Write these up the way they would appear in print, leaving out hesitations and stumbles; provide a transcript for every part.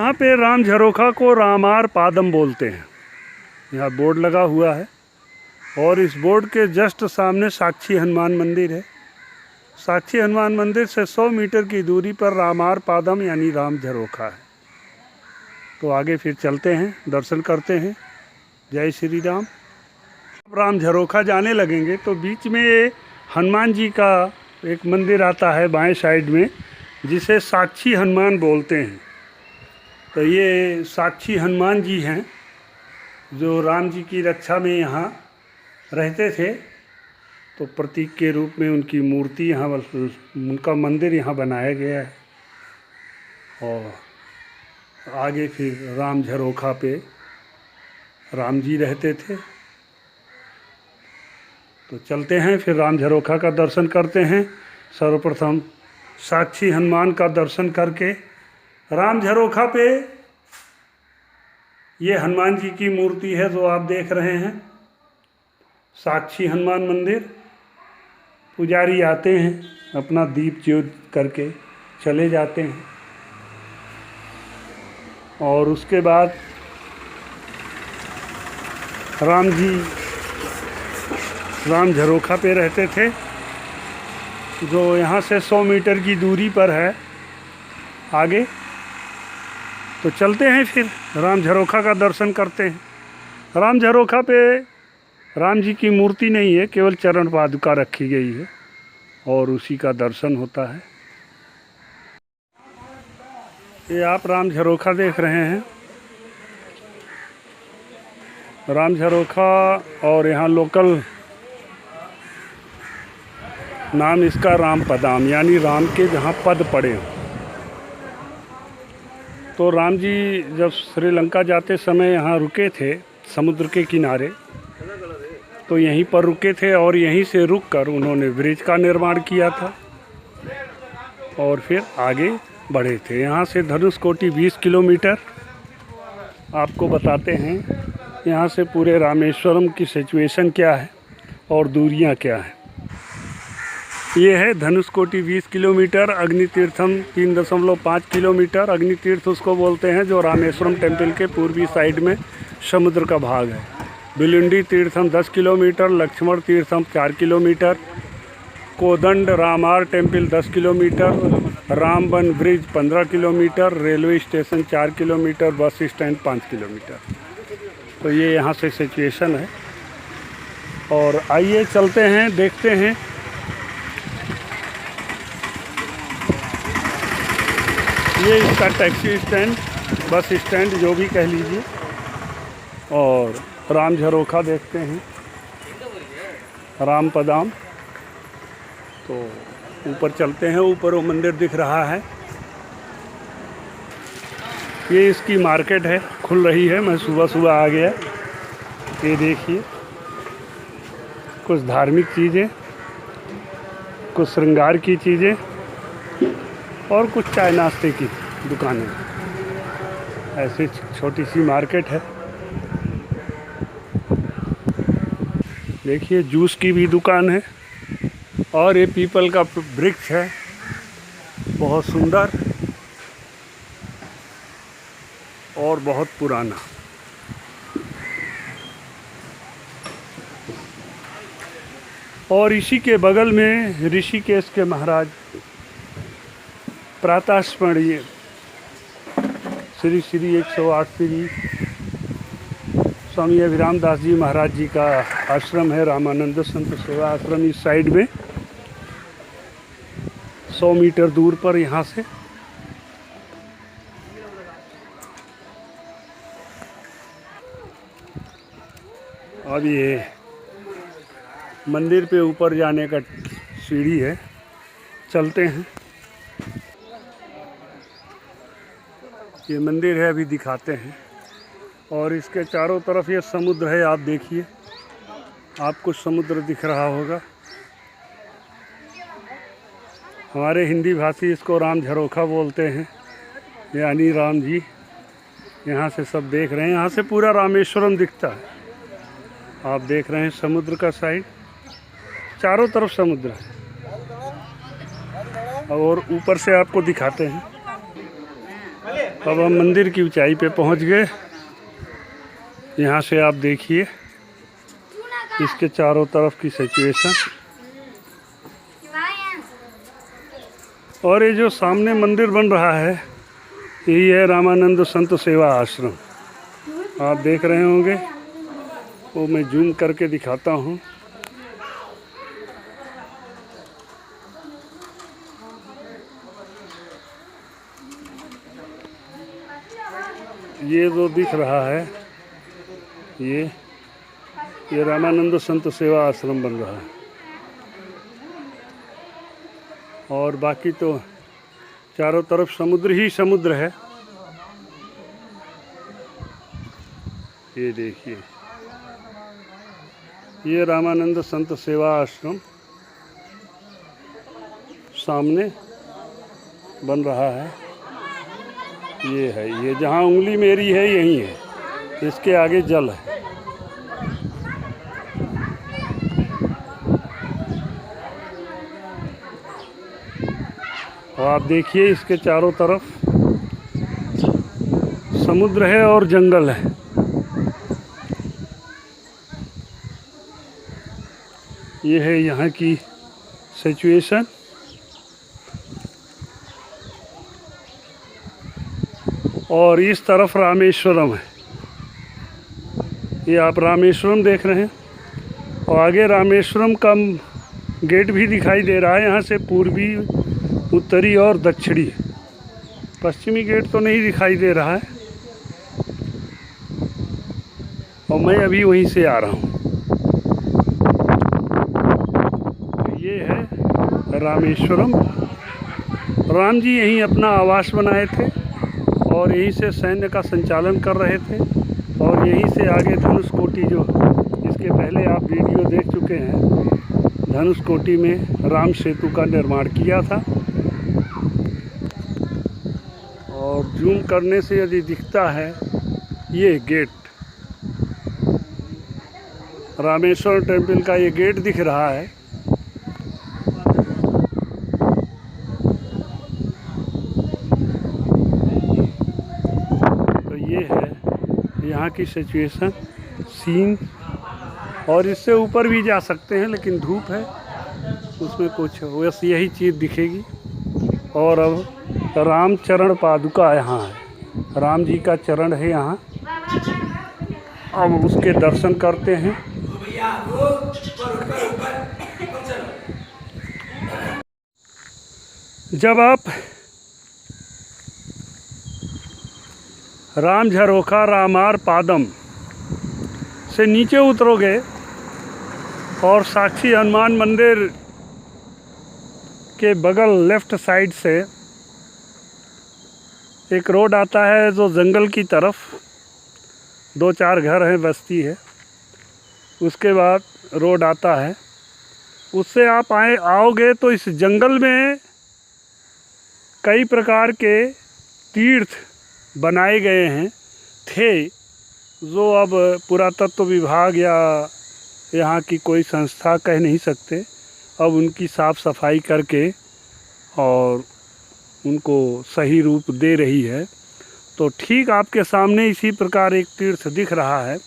यहाँ पे राम झरोखा को रामार पादम बोलते हैं। यहाँ बोर्ड लगा हुआ है और इस बोर्ड के जस्ट सामने साक्षी हनुमान मंदिर है। साक्षी हनुमान मंदिर से 100 मीटर की दूरी पर रामार पादम यानी राम झरोखा है। तो आगे फिर चलते हैं, दर्शन करते हैं। जय श्री राम। राम झरोखा जाने लगेंगे तो बीच में हनुमान जी का एक मंदिर आता है बाएं साइड में, जिसे साक्षी हनुमान बोलते हैं। तो ये साक्षी हनुमान जी हैं जो राम जी की रक्षा में यहाँ रहते थे। तो प्रतीक के रूप में उनकी मूर्ति यहाँ, उनका मंदिर यहाँ बनाया गया है। और आगे फिर राम झरोखा पे राम जी रहते थे। तो चलते हैं, फिर राम झरोखा का दर्शन करते हैं। सर्वप्रथम साक्षी हनुमान का दर्शन करके राम झरोखा पे ये हनुमान जी की मूर्ति है जो आप देख रहे हैं, साक्षी हनुमान मंदिर। पुजारी आते हैं, अपना दीप ज्योत करके चले जाते हैं। और उसके बाद राम जी राम झरोखा पे रहते थे, जो यहाँ से 100 मीटर की दूरी पर है आगे। तो चलते हैं, फिर राम झरोखा का दर्शन करते हैं। राम झरोखा पे राम जी की मूर्ति नहीं है, केवल चरण पादुका रखी गई है और उसी का दर्शन होता है। ये आप राम झरोखा देख रहे हैं, राम झरोखा। और यहाँ लोकल नाम इसका राम पदाम, यानी राम के जहाँ पद पड़े हों। तो राम जी जब श्रीलंका जाते समय यहाँ रुके थे समुद्र के किनारे, तो यहीं पर रुके थे और यहीं से रुककर उन्होंने ब्रिज का निर्माण किया था और फिर आगे बढ़े थे। यहाँ से धनुषकोटि 20 किलोमीटर। आपको बताते हैं यहाँ से पूरे रामेश्वरम की सिचुएशन क्या है और दूरियाँ क्या हैं। ये है धनुषकोटि 20 किलोमीटर, अग्नितीर्थम 3.5 किलोमीटर। अग्नितीर्थ उसको बोलते हैं जो रामेश्वरम टेम्पल के पूर्वी साइड में समुद्र का भाग है। Villoondi Theertham 10 kilometre, Lakshman Theertham 4 kilometre, Kodanda Ramar temple 10 kilometre, Pamban bridge 15 kilometre, railway station 4 kilometre, bus stand 5 kilometre. तो ये यहाँ से सिचुएशन है। और आइए चलते हैं, देखते हैं। ये इसका टैक्सी स्टैंड, बस स्टैंड जो भी कह लीजिए। और राम झरोखा देखते हैं, राम पदाम। तो ऊपर चलते हैं, ऊपर वो मंदिर दिख रहा है। ये इसकी मार्केट है, खुल रही है। मैं सुबह सुबह आ गया। ये देखिए, कुछ धार्मिक चीज़ें, कुछ श्रृंगार की चीज़ें और कुछ चाय नाश्ते की दुकानें। ऐसी छोटी सी मार्केट है। देखिए, जूस की भी दुकान है। और ये पीपल का वृक्ष है, बहुत सुंदर और बहुत पुराना। और इसी के बगल में ऋषिकेश के महाराज प्रातः स्मरणीय श्री श्री 108 श्री स्वामी अभिराम दास जी महाराज जी का आश्रम है, रामानंद संत सेवा आश्रम। इस साइड में 100 मीटर दूर पर यहाँ से। अब ये मंदिर पे ऊपर जाने का सीढ़ी है, चलते हैं। ये मंदिर है, अभी दिखाते हैं। और इसके चारों तरफ ये समुद्र है, आप देखिए, आपको समुद्र दिख रहा होगा। हमारे हिंदी भाषी इसको राम झरोखा बोलते हैं, यानी राम जी यहाँ से सब देख रहे हैं। यहाँ से पूरा रामेश्वरम दिखता है। आप देख रहे हैं समुद्र का साइड, चारों तरफ समुद्र है। और ऊपर से आपको दिखाते हैं। अब हम मंदिर की ऊंचाई पे पहुंच गए। यहाँ से आप देखिए इसके चारों तरफ की सिचुएशन। और ये जो सामने मंदिर बन रहा है यही है रामानंद संत सेवा आश्रम। आप देख रहे होंगे, वो मैं जूम करके दिखाता हूँ। ये जो दिख रहा है ये रामानंद संत सेवा आश्रम बन रहा है। और बाकी तो चारों तरफ समुद्र ही समुद्र है। ये देखिए, ये रामानंद संत सेवा आश्रम सामने बन रहा है। ये है, ये जहाँ उंगली मेरी है यही है, इसके आगे जल है। और आप देखिए इसके चारों तरफ समुद्र है और जंगल है। ये है यहाँ की सिचुएशन। और इस तरफ रामेश्वरम है। ये आप रामेश्वरम देख रहे हैं और आगे रामेश्वरम का गेट भी दिखाई दे रहा है। यहाँ से पूर्वी, उत्तरी और दक्षिणी, पश्चिमी गेट तो नहीं दिखाई दे रहा है। और मैं अभी वहीं से आ रहा हूँ। तो ये है रामेश्वरम। राम जी यहीं अपना आवास बनाए थे और यहीं से सैन्य का संचालन कर रहे थे। और यहीं से आगे धनुषकोटि, जो इसके पहले आप वीडियो देख चुके हैं, धनुषकोटि में राम सेतु का निर्माण किया था। और जूम करने से यदि दिखता है ये गेट, रामेश्वर टेम्पल का ये गेट दिख रहा है। तो ये है यहाँ की सिचुएशन, सीन। और इससे ऊपर भी जा सकते हैं लेकिन धूप है, उसमें कुछ बस यही चीज़ दिखेगी। और अब राम चरण पादुका यहाँ है, राम जी का चरण है यहाँ। अब उसके दर्शन करते हैं। जब आप राम झरोखा रामार पादम से नीचे उतरोगे और साक्षी हनुमान मंदिर के बगल लेफ्ट साइड से एक रोड आता है जो जंगल की तरफ, 2-4 घर हैं, बस्ती है। उसके बाद रोड आता है, उससे आप आओगे तो इस जंगल में कई प्रकार के तीर्थ बनाए गए हैं थे, जो अब पुरातत्व विभाग या यहाँ की कोई संस्था कह नहीं सकते। अब उनकी साफ़ सफाई करके और उनको सही रूप दे रही है। तो ठीक आपके सामने इसी प्रकार एक तीर्थ दिख रहा है।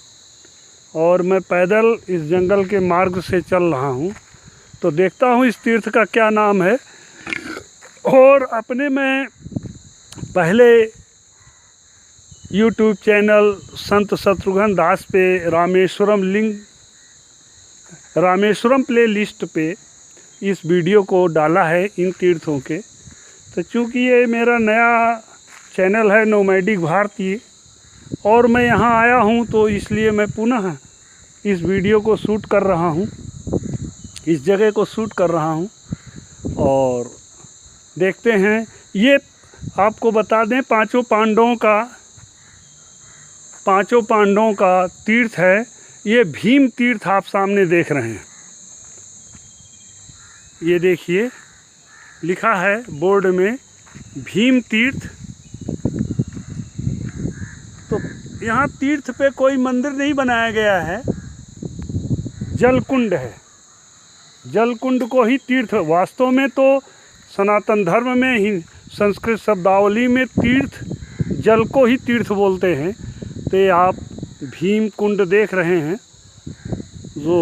और मैं पैदल इस जंगल के मार्ग से चल रहा हूँ, तो देखता हूँ इस तीर्थ का क्या नाम है। और अपने में पहले YouTube चैनल संत शत्रुघ्न दास पे रामेश्वरम प्ले लिस्ट पे इस वीडियो को डाला है इन तीर्थों के। तो चूँकि ये मेरा नया चैनल है नोमैडिक भारतीय, और मैं यहाँ आया हूँ, तो इसलिए मैं पुनः इस वीडियो को शूट कर रहा हूँ, इस जगह को शूट कर रहा हूँ। और देखते हैं, ये आपको बता दें पांचों पांडवों का तीर्थ है। ये भीम तीर्थ आप सामने देख रहे हैं। ये देखिए लिखा है बोर्ड में भीम तीर्थ। तो यहाँ तीर्थ पे कोई मंदिर नहीं बनाया गया है, जलकुंड है। जलकुंड को ही तीर्थ, वास्तव में तो सनातन धर्म में ही संस्कृत शब्दावली में तीर्थ जल को ही तीर्थ बोलते हैं। तो ये आप भीम कुंड देख रहे हैं जो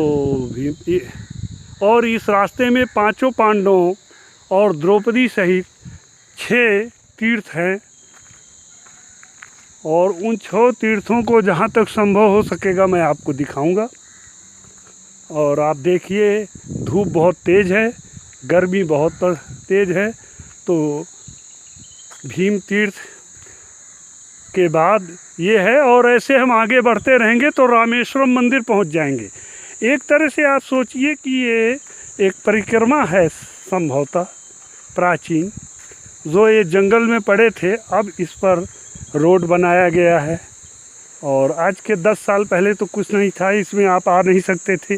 और इस रास्ते में पांचों पांडवों और द्रौपदी सहित 6 तीर्थ हैं। और उन 6 तीर्थों को जहाँ तक संभव हो सकेगा मैं आपको दिखाऊंगा। और आप देखिए धूप बहुत तेज़ है, गर्मी बहुत तेज़ है। तो भीम तीर्थ के बाद ये है, और ऐसे हम आगे बढ़ते रहेंगे तो रामेश्वरम मंदिर पहुंच जाएंगे। एक तरह से आप सोचिए कि ये एक परिक्रमा है संभवतः प्राचीन, जो ये जंगल में पड़े थे, अब इस पर रोड बनाया गया है। और आज के 10 साल पहले तो कुछ नहीं था, इसमें आप आ नहीं सकते थे।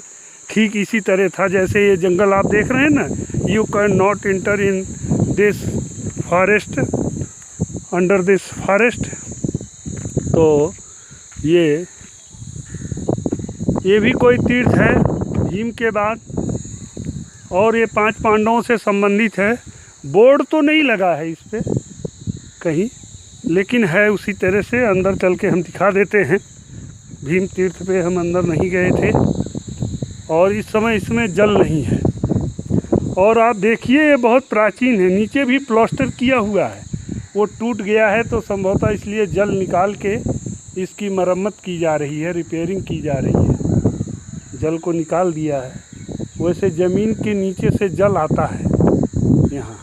ठीक इसी तरह था जैसे ये जंगल आप देख रहे हैं ना, you can not inter in this forest, under this forest. तो ये भी कोई तीर्थ है भीम के बाद, और ये 5 पांडवों से संबंधित है। बोर्ड तो नहीं लगा है इस पे कहीं, लेकिन है उसी तरह से। अंदर चल के हम दिखा देते हैं। भीम तीर्थ पे हम अंदर नहीं गए थे, और इस समय इसमें जल नहीं है। और आप देखिए ये बहुत प्राचीन है, नीचे भी प्लास्टर किया हुआ है, वो टूट गया है तो संभवतः इसलिए जल निकाल के इसकी मरम्मत की जा रही है, रिपेयरिंग की जा रही है। जल को निकाल दिया है। वैसे ज़मीन के नीचे से जल आता है यहाँ,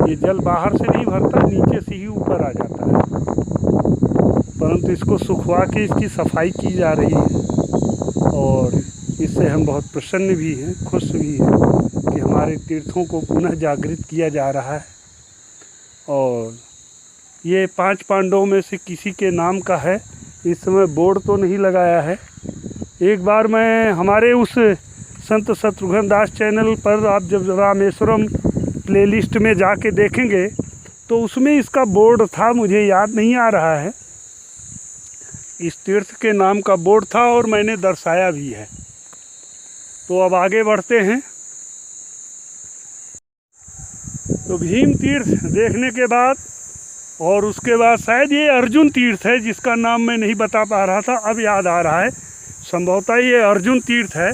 ये जल बाहर से नहीं भरता, नीचे से ही ऊपर आ जाता है। परंतु इसको सुखवा के इसकी सफाई की जा रही है, और इससे हम बहुत प्रसन्न भी हैं, खुश भी हैं कि हमारे तीर्थों को पुनः जागृत किया जा रहा है। और ये 5 पांडवों में से किसी के नाम का है। इस समय बोर्ड तो नहीं लगाया है। एक बार मैं हमारे उस संत शत्रुघ्न दास चैनल पर आप जब रामेश्वरम प्लेलिस्ट में जाके देखेंगे तो उसमें इसका बोर्ड था, मुझे याद नहीं आ रहा है। इस तीर्थ के नाम का बोर्ड था और मैंने दर्शाया भी है। तो अब आगे बढ़ते हैं। तो भीम तीर्थ देखने के बाद, और उसके बाद शायद ये अर्जुन तीर्थ है जिसका नाम मैं नहीं बता पा रहा था, अब याद आ रहा है। संभवतः ये अर्जुन तीर्थ है।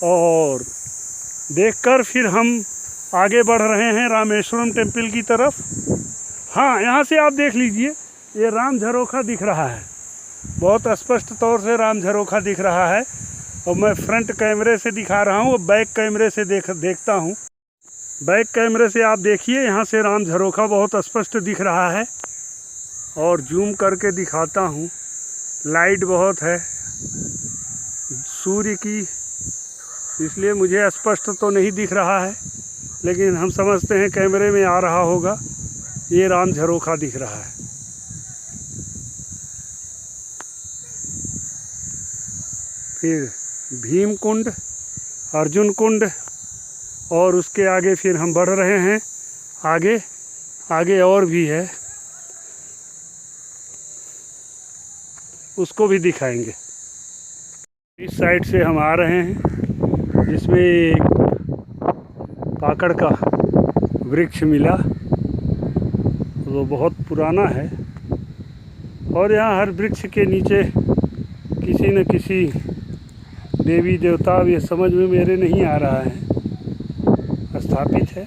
और देखकर फिर हम आगे बढ़ रहे हैं रामेश्वरम टेम्पल की तरफ। हाँ, यहाँ से आप देख लीजिए, ये राम झरोखा दिख रहा है, बहुत स्पष्ट तौर से राम झरोखा दिख रहा है। और मैं फ्रंट कैमरे से दिखा रहा हूँ, बैक कैमरे से देखता हूँ। बैक कैमरे से आप देखिए, यहाँ से राम झरोखा बहुत स्पष्ट दिख रहा है। और जूम करके दिखाता हूँ, लाइट बहुत है सूर्य की, इसलिए मुझे स्पष्ट तो नहीं दिख रहा है, लेकिन हम समझते हैं कैमरे में आ रहा होगा। ये राम झरोखा दिख रहा है। फिर भीम कुंड, अर्जुन कुंड, और उसके आगे फिर हम बढ़ रहे हैं। आगे और भी है, उसको भी दिखाएंगे। इस साइड से हम आ रहे हैं, जिसमें एक पाकड़ का वृक्ष मिला, वो बहुत पुराना है। और यहाँ हर वृक्ष के नीचे किसी न किसी देवी देवता, ये समझ में मेरे नहीं आ रहा है, स्थापित है।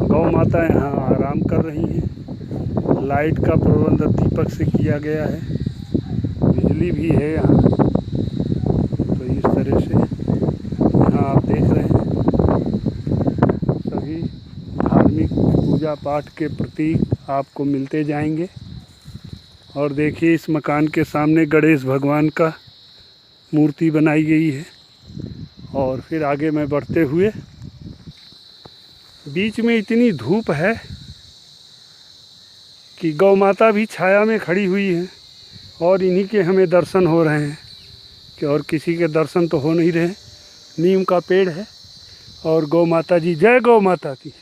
गौ माता यहाँ आराम कर रही है। लाइट का प्रबंध दीपक से किया गया है, बिजली भी है यहाँ। तो इस तरह से यहाँ आप देख रहे हैं सभी धार्मिक पूजा पाठ के प्रतीक आपको मिलते जाएंगे। और देखिए, इस मकान के सामने गणेश भगवान का मूर्ति बनाई गई है। और फिर आगे में बढ़ते हुए, बीच में इतनी धूप है कि गौ माता भी छाया में खड़ी हुई है, और इन्हीं के हमें दर्शन हो रहे हैं कि और किसी के दर्शन तो हो नहीं रहे। नीम का पेड़ है और गौ माता जी, जय गौ माता की।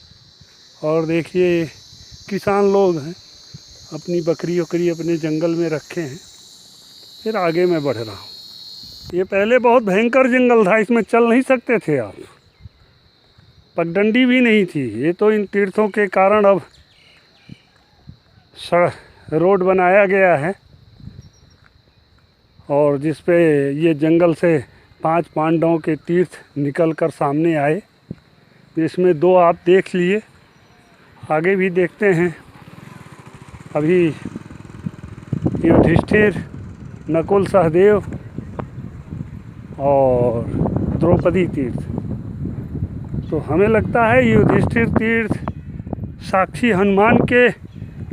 और देखिए किसान लोग हैं, अपनी बकरी वकरी अपने जंगल में रखे हैं। फिर आगे मैं बढ़ रहा हूँ। ये पहले बहुत भयंकर जंगल था, इसमें चल नहीं सकते थे आप, पगडंडी भी नहीं थी। ये तो इन तीर्थों के कारण अब रोड बनाया गया है और जिस पे ये जंगल से 5 पांडवों के तीर्थ निकल कर सामने आए। इसमें 2 आप देख लिए, आगे भी देखते हैं। अभी युधिष्ठिर, नकुल, सहदेव और द्रौपदी तीर्थ। तो हमें लगता है युधिष्ठिर तीर्थ साक्षी हनुमान के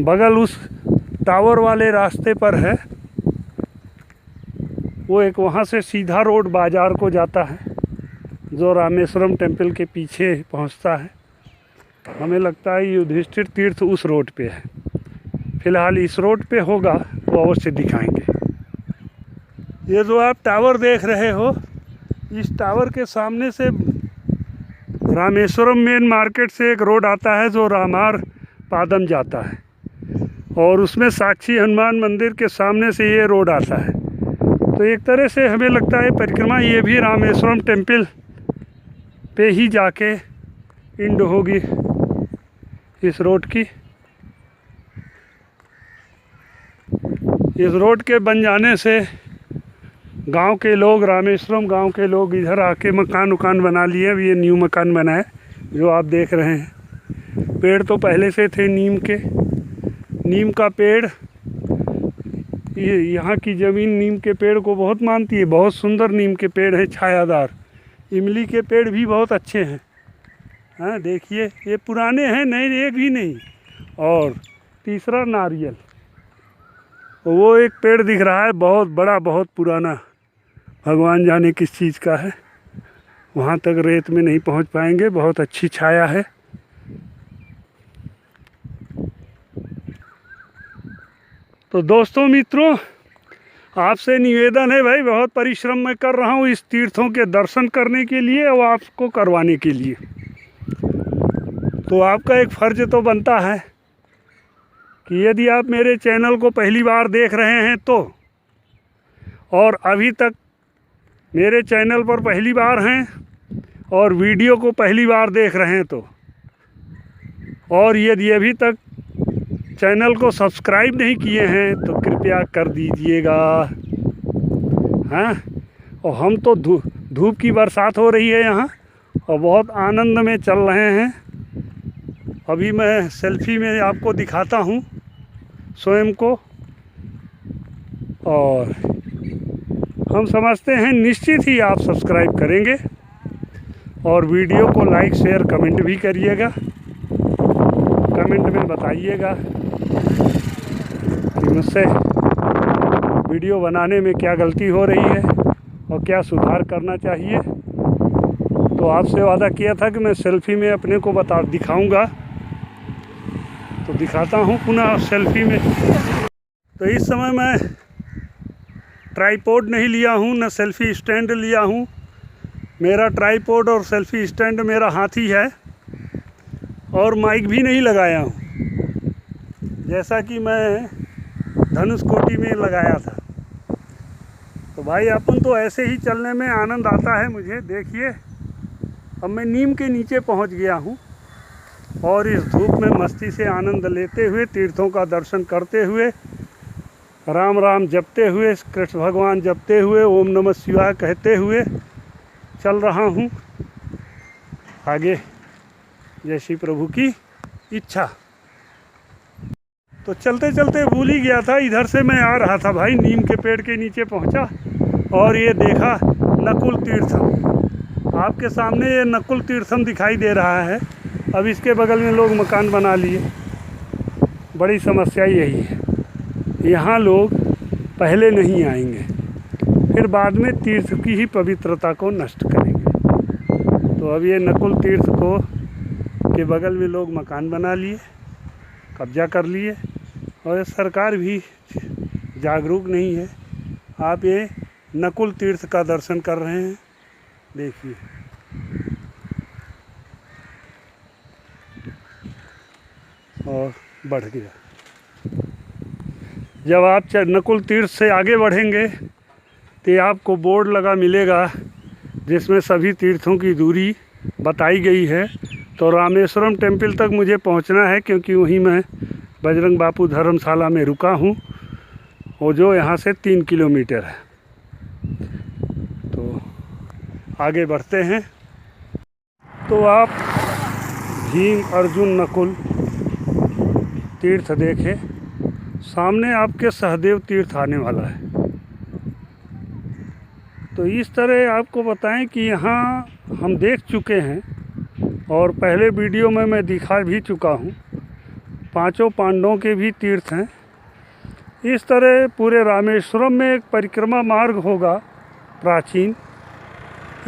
बगल उस टावर वाले रास्ते पर है। वो एक वहाँ से सीधा रोड बाज़ार को जाता है जो रामेश्वरम टेम्पल के पीछे पहुँचता है। हमें लगता है युधिष्ठिर तीर्थ उस रोड पे है। फ़िलहाल इस रोड पे होगा तो अवश्य दिखाएंगे। ये जो आप टावर देख रहे हो, इस टावर के सामने से रामेश्वरम मेन मार्केट से एक रोड आता है जो रामार पादम जाता है और उसमें साक्षी हनुमान मंदिर के सामने से ये रोड आता है। तो एक तरह से हमें लगता है परिक्रमा ये भी रामेश्वरम टेम्पल पे ही जाके एंड होगी इस रोड की। इस रोड के बन जाने से गांव के लोग, रामेश्वरम गांव के लोग इधर आके मकान उकान बना लिए। अब ये न्यू मकान बना है जो आप देख रहे हैं। पेड़ तो पहले से थे नीम के। नीम का पेड़, ये यहाँ की ज़मीन नीम के पेड़ को बहुत मानती है। बहुत सुंदर नीम के पेड़ हैं, छायादार। इमली के पेड़ भी बहुत अच्छे हैं। हाँ देखिए, ये पुराने हैं, नए एक भी नहीं। और तीसरा नारियल, वो एक पेड़ दिख रहा है बहुत बड़ा, बहुत पुराना। भगवान जाने किस चीज़ का है। वहाँ तक रेत में नहीं पहुँच पाएंगे, बहुत अच्छी छाया है। तो दोस्तों, मित्रों, आपसे निवेदन है भाई, बहुत परिश्रम मैं कर रहा हूँ इस तीर्थों के दर्शन करने के लिए और आपको करवाने के लिए। तो आपका एक फ़र्ज तो बनता है कि यदि आप मेरे चैनल को पहली बार देख रहे हैं तो, और अभी तक मेरे चैनल पर पहली बार हैं और वीडियो को पहली बार देख रहे हैं तो, और यदि अभी तक चैनल को सब्सक्राइब नहीं किए हैं तो कृपया कर दीजिएगा। हाँ, और हम तो धूप की बरसात हो रही है यहाँ और बहुत आनंद में चल रहे हैं। अभी मैं सेल्फी में आपको दिखाता हूँ स्वयं को, और हम समझते हैं निश्चित ही आप सब्सक्राइब करेंगे और वीडियो को लाइक, शेयर, कमेंट भी करिएगा। कमेंट में बताइएगा कि मुझसे वीडियो बनाने में क्या गलती हो रही है और क्या सुधार करना चाहिए। तो आपसे वादा किया था कि मैं सेल्फी में अपने को दिखाऊंगा, तो दिखाता हूँ पुनः सेल्फी में। तो इस समय मैं ट्राईपोड नहीं लिया हूँ, न सेल्फी स्टैंड लिया हूँ। मेरा ट्राईपोड और सेल्फी स्टैंड मेरा हाथ ही है और माइक भी नहीं लगाया हूँ, जैसा कि मैं धनुषकोटी में लगाया था। तो भाई अपन तो ऐसे ही चलने में आनंद आता है मुझे। देखिए, अब मैं नीम के नीचे पहुँच गया हूँ और इस धूप में मस्ती से आनंद लेते हुए, तीर्थों का दर्शन करते हुए, राम राम जपते हुए, कृष्ण भगवान जपते हुए, ओम नमः शिवाय कहते हुए चल रहा हूँ आगे, जैसी प्रभु की इच्छा। तो चलते चलते भूल ही गया था, इधर से मैं आ रहा था भाई, नीम के पेड़ के नीचे पहुँचा और ये देखा नकुल तीर्थम। आपके सामने ये नकुल तीर्थम दिखाई दे रहा है। अब इसके बगल में लोग मकान बना लिए। बड़ी समस्या यही है, यहाँ लोग पहले नहीं आएंगे, फिर बाद में तीर्थ की ही पवित्रता को नष्ट करेंगे। तो अब ये नकुल तीर्थ को के बगल में लोग मकान बना लिए, कब्जा कर लिए, और सरकार भी जागरूक नहीं है। आप ये नकुल तीर्थ का दर्शन कर रहे हैं, देखिए। और बढ़ गया। जब आप नकुल तीर्थ से आगे बढ़ेंगे तो आपको बोर्ड लगा मिलेगा जिसमें सभी तीर्थों की दूरी बताई गई है। तो रामेश्वरम टेम्पल तक मुझे पहुंचना है, क्योंकि वहीं मैं बजरंग बापू धर्मशाला में रुका हूँ, वो जो यहाँ से 3 किलोमीटर है। तो आगे बढ़ते हैं। तो आप भीम अर्जुन नकुल तीर्थ देखें, सामने आपके सहदेव तीर्थ आने वाला है। तो इस तरह आपको बताएं कि यहाँ हम देख चुके हैं और पहले वीडियो में मैं दिखा भी चुका हूँ, 5 पांडवों के भी तीर्थ हैं। इस तरह पूरे रामेश्वरम में एक परिक्रमा मार्ग होगा प्राचीन,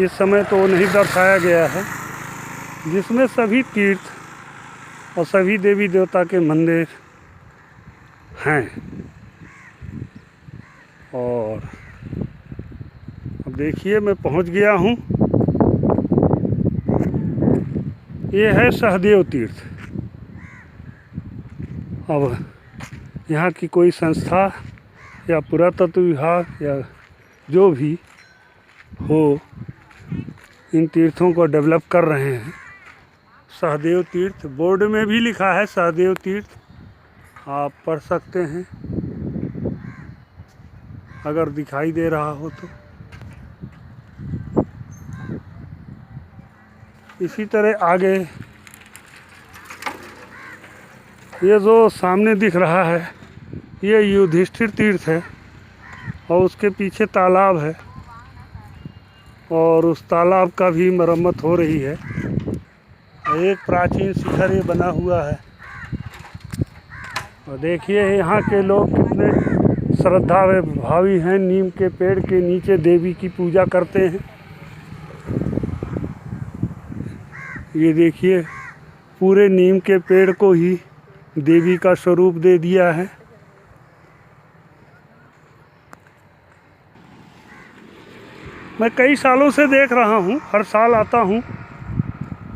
इस समय तो नहीं दर्शाया गया है, जिसमें सभी तीर्थ और सभी देवी देवता के मंदिर हैं। और अब देखिए मैं पहुंच गया हूं, ये है सहदेव तीर्थ। अब यहाँ की कोई संस्था या पुरातत्व विभाग या जो भी हो, इन तीर्थों को डेवलप कर रहे हैं। सहदेव तीर्थ बोर्ड में भी लिखा है सहदेव तीर्थ, आप पढ़ सकते हैं अगर दिखाई दे रहा हो तो। इसी तरह आगे ये जो सामने दिख रहा है ये युधिष्ठिर तीर्थ है, और उसके पीछे तालाब है और उस तालाब का भी मरम्मत हो रही है। एक प्राचीन शिखर ये बना हुआ है, और देखिए यहाँ के लोग कितने श्रद्धा व भावी हैं। नीम के पेड़ के नीचे देवी की पूजा करते हैं। ये देखिए पूरे नीम के पेड़ को ही देवी का स्वरूप दे दिया है। मैं कई सालों से देख रहा हूँ, हर साल आता हूँ,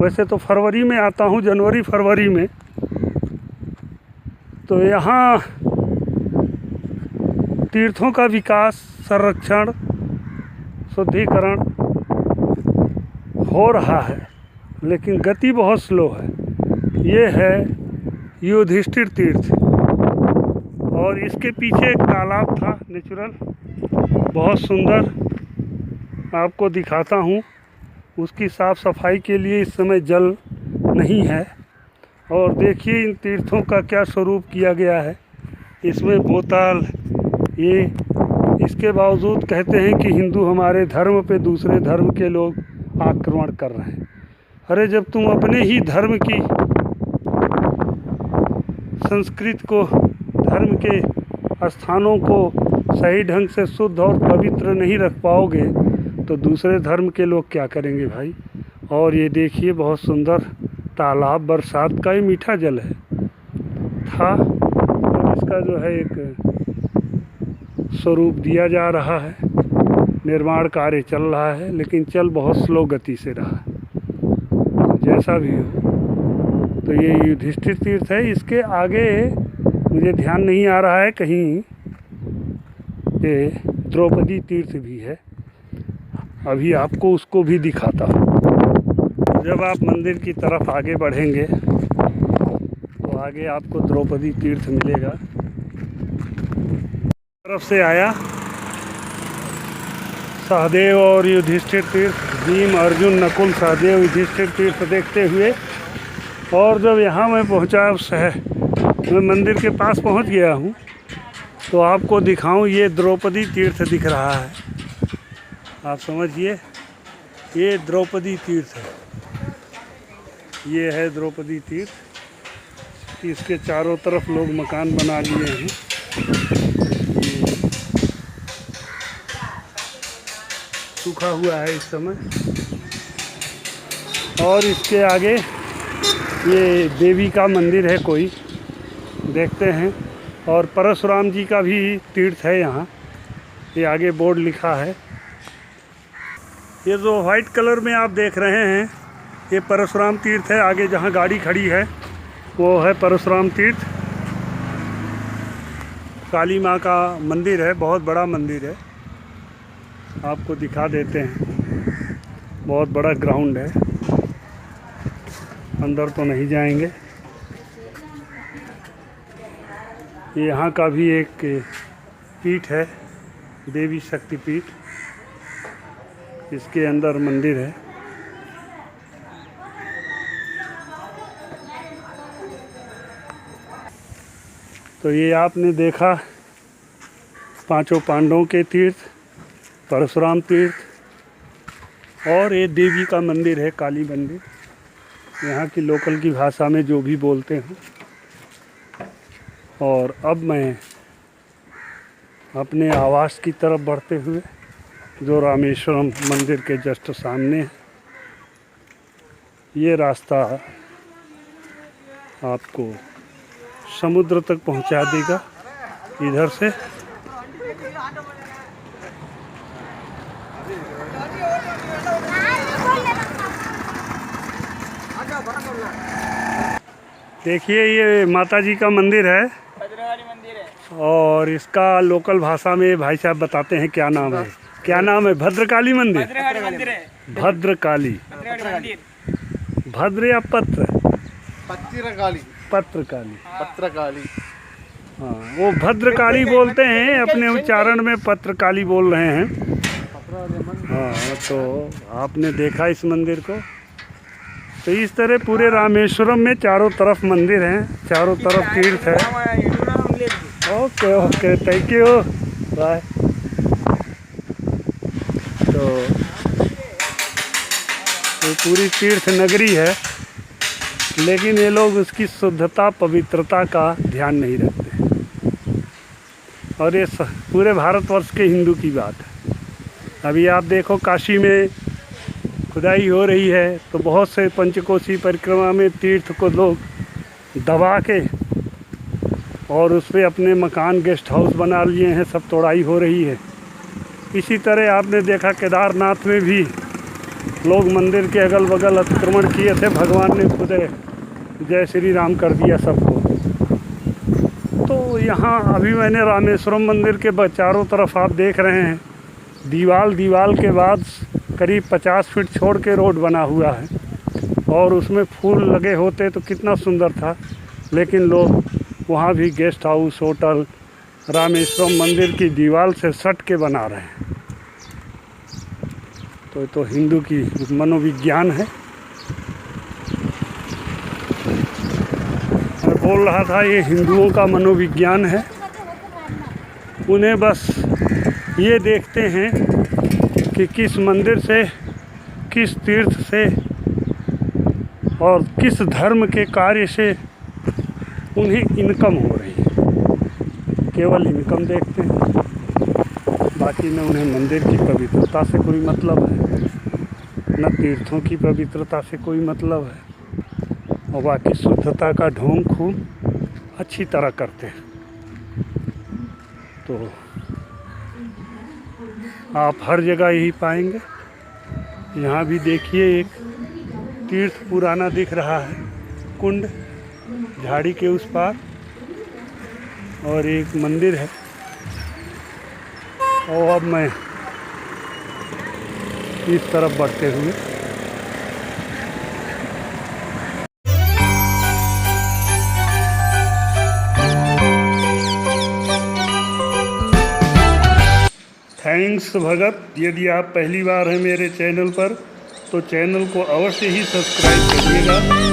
वैसे तो फरवरी में आता हूँ, जनवरी फरवरी में। तो यहाँ तीर्थों का विकास, संरक्षण, शुद्धिकरण हो रहा है, लेकिन गति बहुत स्लो है। ये है युधिष्ठिर तीर्थ, और इसके पीछे एक तालाब था नेचुरल, बहुत सुंदर, आपको दिखाता हूँ। उसकी साफ़ सफाई के लिए इस समय जल नहीं है। और देखिए इन तीर्थों का क्या स्वरूप किया गया है। इसमें बोतल, ये इसके बावजूद कहते हैं कि हिंदू हमारे धर्म पे दूसरे धर्म के लोग आक्रमण कर रहे हैं। अरे जब तुम अपने ही धर्म की संस्कृति को, धर्म के स्थानों को सही ढंग से शुद्ध और पवित्र नहीं रख पाओगे तो दूसरे धर्म के लोग क्या करेंगे भाई। और ये देखिए बहुत सुंदर तालाब, बरसात का ही मीठा जल है था। इसका जो है एक स्वरूप दिया जा रहा है, निर्माण कार्य चल रहा है, लेकिन चल बहुत स्लो गति से रहा है। जैसा भी हो, तो ये युधिष्ठिर तीर्थ है। इसके आगे मुझे ध्यान नहीं आ रहा है, कहीं पे द्रौपदी तीर्थ भी है, अभी आपको उसको भी दिखाता हूँ। जब आप मंदिर की तरफ आगे बढ़ेंगे तो आगे आपको द्रौपदी तीर्थ मिलेगा। तरफ से आया सहदेव और युधिष्ठिर तीर्थ, भीम अर्जुन नकुल सहदेव युधिष्ठिर तीर्थ देखते हुए, और जब यहाँ मैं पहुँचा मैं मंदिर के पास पहुँच गया हूँ, तो आपको दिखाऊं ये द्रौपदी तीर्थ दिख रहा है। आप समझिए ये द्रौपदी तीर्थ है, ये है द्रौपदी तीर्थ। इसके चारों तरफ लोग मकान बना लिए हैं। सूखा हुआ है इस समय, और इसके आगे ये देवी का मंदिर है कोई, देखते हैं। और परशुराम जी का भी तीर्थ है यहाँ, ये आगे बोर्ड लिखा है। ये जो वाइट कलर में आप देख रहे हैं ये परशुराम तीर्थ है। आगे जहाँ गाड़ी खड़ी है वो है परशुराम तीर्थ। काली माँ का मंदिर है, बहुत बड़ा मंदिर है, आपको दिखा देते हैं। बहुत बड़ा ग्राउंड है, अंदर तो नहीं जाएंगे। ये यहाँ का भी एक पीठ है, देवी शक्ति पीठ। इसके अंदर मंदिर है। तो ये आपने देखा पांचों पांडवों के तीर्थ, परशुराम तीर्थ, और ये देवी का मंदिर है, काली मंदिर, यहाँ की लोकल की भाषा में जो भी बोलते हैं। और अब मैं अपने आवास की तरफ बढ़ते हुए, जो रामेश्वरम मंदिर के जस्ट सामने है, ये रास्ता आपको समुद्र तक पहुंचा देगा इधर से। देखिए ये माता जी का मंदिर है, और इसका लोकल भाषा में भाई साहब बताते हैं क्या नाम है। क्या नाम है? भद्रकाली मंदिर। भद्रकाली। भद्र या पत्र? पत्रकाली। पत्रकाली। पत्रकाली। हाँ, वो भद्रकाली बोलते हैं, अपने उच्चारण में पत्रकाली बोल रहे हैं। हाँ, तो आपने देखा इस मंदिर को। तो इस तरह पूरे रामेश्वरम में चारों तरफ मंदिर हैं, चारों तरफ तीर्थ है। Okay okay, thank you, bye. तो ये पूरी तीर्थ नगरी है, लेकिन ये लोग उसकी शुद्धता पवित्रता का ध्यान नहीं रखते। और ये पूरे भारतवर्ष के हिंदू की बात है। अभी आप देखो काशी में खुदाई हो रही है, तो बहुत से पंचकोशी परिक्रमा में तीर्थ को लोग दबा के और उस पर अपने मकान गेस्ट हाउस बना लिए हैं, सब तोड़ाई हो रही है। इसी तरह आपने देखा केदारनाथ में भी लोग मंदिर के अगल बगल अतिक्रमण किए थे, भगवान ने खुद जय श्री राम कर दिया सबको। तो यहाँ अभी मैंने रामेश्वरम मंदिर के चारों तरफ आप देख रहे हैं, दीवाल के बाद करीब 50 फीट छोड़ के रोड बना हुआ है, और उसमें फूल लगे होते तो कितना सुंदर था। लेकिन लोग वहाँ भी गेस्ट हाउस, होटल रामेश्वरम मंदिर की दीवार से सट के बना रहे हैं। तो हिंदू की मनोविज्ञान है। मैं बोल रहा था ये हिंदुओं का मनोविज्ञान है। उन्हें बस ये देखते हैं कि किस मंदिर से, किस तीर्थ से और किस धर्म के कार्य से उन्हें इनकम हो रही है। केवल इनकम देखते हैं, बाकी न उन्हें मंदिर की पवित्रता से कोई मतलब है, न तीर्थों की पवित्रता से कोई मतलब है, और बाकी शुद्धता का ढोंग खूब अच्छी तरह करते हैं। तो आप हर जगह यही पाएंगे। यहाँ भी देखिए एक तीर्थ पुराना दिख रहा है, कुंड झाड़ी के उस पार, और एक मंदिर है। और अब मैं इस तरफ बढ़ते हुए थैंक्स भगत। यदि आप पहली बार हैं मेरे चैनल पर, तो चैनल को अवश्य ही सब्सक्राइब करिएगा